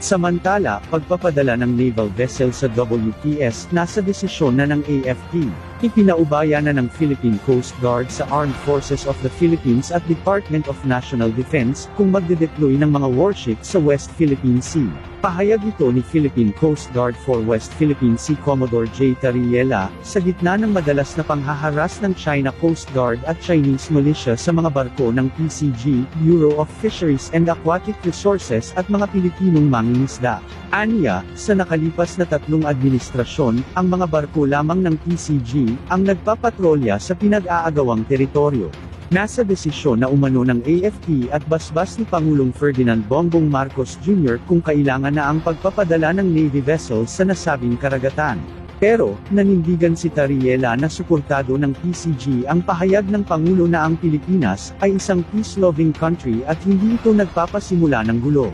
Samantala, pagpapadala ng naval vessel sa WPS nasa desisyon na ng AFP. Ipinaubaya na ng Philippine Coast Guard sa Armed Forces of the Philippines at Department of National Defense kung magdedeploy ng mga warship sa West Philippine Sea. Pahayag ito ni Philippine Coast Guard for West Philippine Sea Commodore J. Tariela, sa gitna ng madalas na panghaharas ng China Coast Guard at Chinese militia sa mga barko ng PCG, Bureau of Fisheries and Aquatic Resources at mga Pilipinong mangingisda. Aniya, sa nakalipas na 3 administrasyon, ang mga barko lamang ng PCG ang nagpapatrolya sa pinag-aagawang teritoryo. Nasa desisyon na umano ng AFP at basbas ni Pangulong Ferdinand Bongbong Marcos Jr. kung kailangan na ang pagpapadala ng Navy vessels sa nasabing karagatan. Pero, nanindigan si Tariela na suportado ng PCG ang pahayag ng Pangulo na ang Pilipinas ay isang peace-loving country at hindi ito nagpapasimula ng gulo.